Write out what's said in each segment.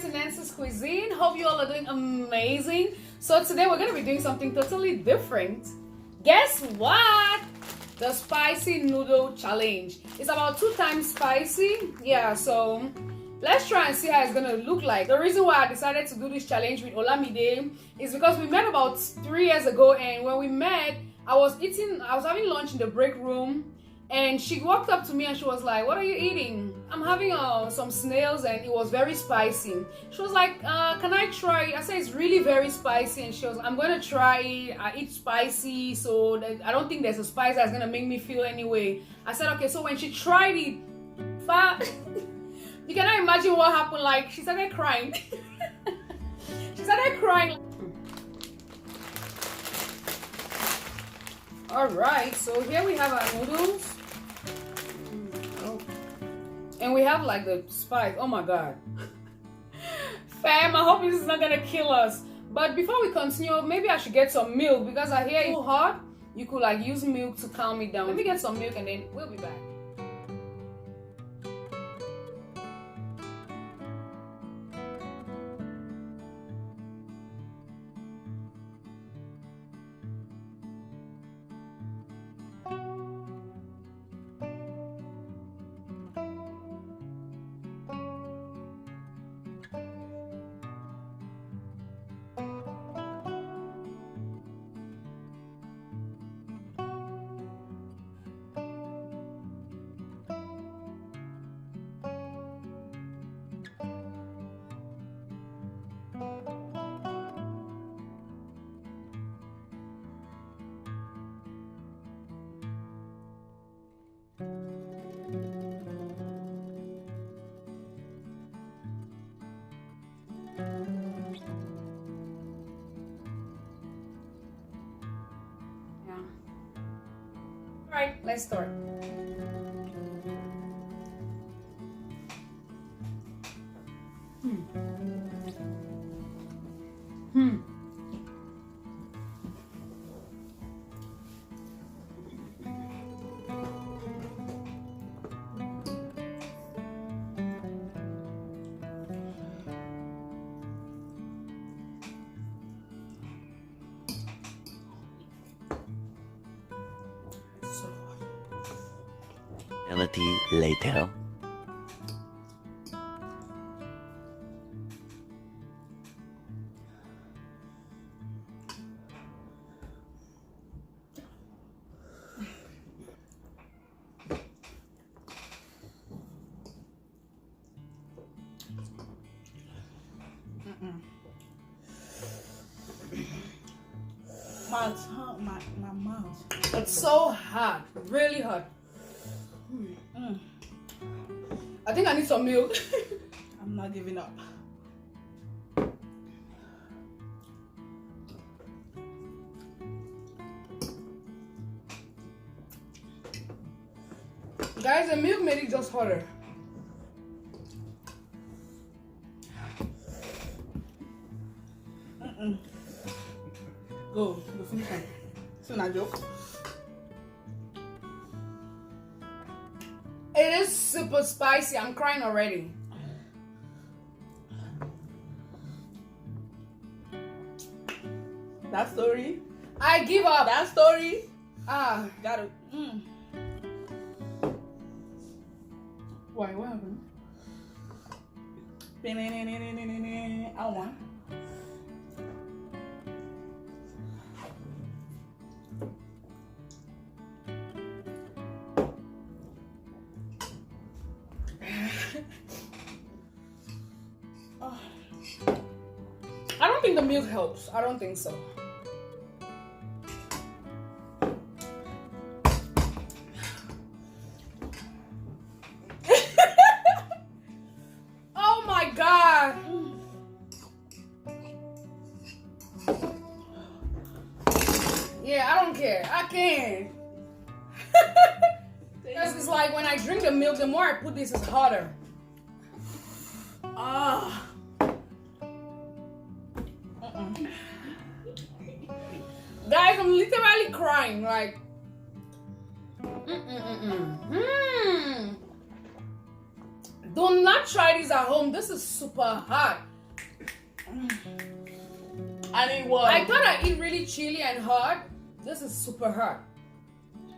back to Nancy's Cuisine. Hope you all are doing amazing. So today we're going to be doing something totally different. Guess what? The spicy noodle challenge. It's about 2 times spicy. Yeah, so let's try and see how it's going to look like. The reason why I decided to do this challenge with Olamide is because we met about 3 years ago, and when we met, I was having lunch in the break room. And she walked up to me and she was like, "What are you eating?" "I'm having some snails and it was very spicy." She was like, "Can I try it?" I said, "It's really very spicy." And she was, "I'm going to try it. I eat spicy, so I don't think there's a spice that's going to make me feel anyway." I said, "Okay." So when she tried it, you cannot imagine what happened. Like, she started crying. She started crying. Alright, so here we have our noodles. And we have like the spice. Oh my god. Fam, I hope this is not gonna kill us. But before we continue, maybe I should get some milk because I hear it's so hot. You could like use milk to calm it down. Let me get some milk and then we'll be back. Alright, let's start. Later. My mouth. It's so hot, really hot. I think I need some milk. I'm not giving up. Guys, the milk made it just hotter. Go finish it. It's not a joke. It is super spicy. I'm crying already. That story. I give up. That story. Gotta. Why? What happened? I want. I don't think the milk helps. I don't think so. Oh my god. Yeah, I don't care. I can't. Because it's like when I drink the milk, the more I put this, it's hotter. Guys, I'm literally crying. Like, do not try this at home. This is super hot. I need water. I thought I eat really chili and hot. This is super hot.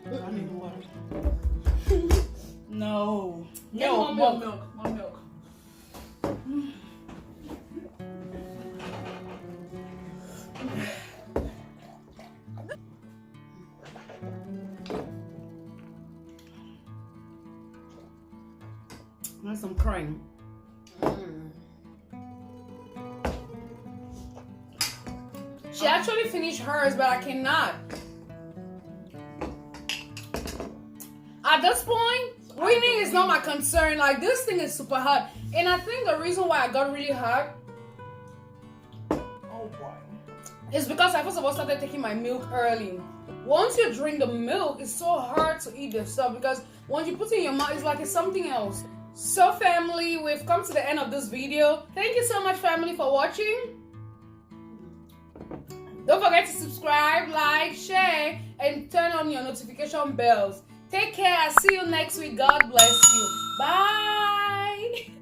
I need water. No. Get Milk, more more milk. milk, more milk. And some cream. She actually finished hers, but I cannot. At this point, winning is not my concern. Like, this thing is super hot. And I think the reason why I got really hot Oh boy. is because I first of all started taking my milk early. Once you drink the milk, it's so hard to eat the stuff because once you put it in your mouth, it's like it's something else. So family, we've come to the end of this video. Thank you so much, family, for watching. Don't forget to subscribe, like, share, and turn on your notification bells. Take care. I'll see you next week. God bless you. Bye.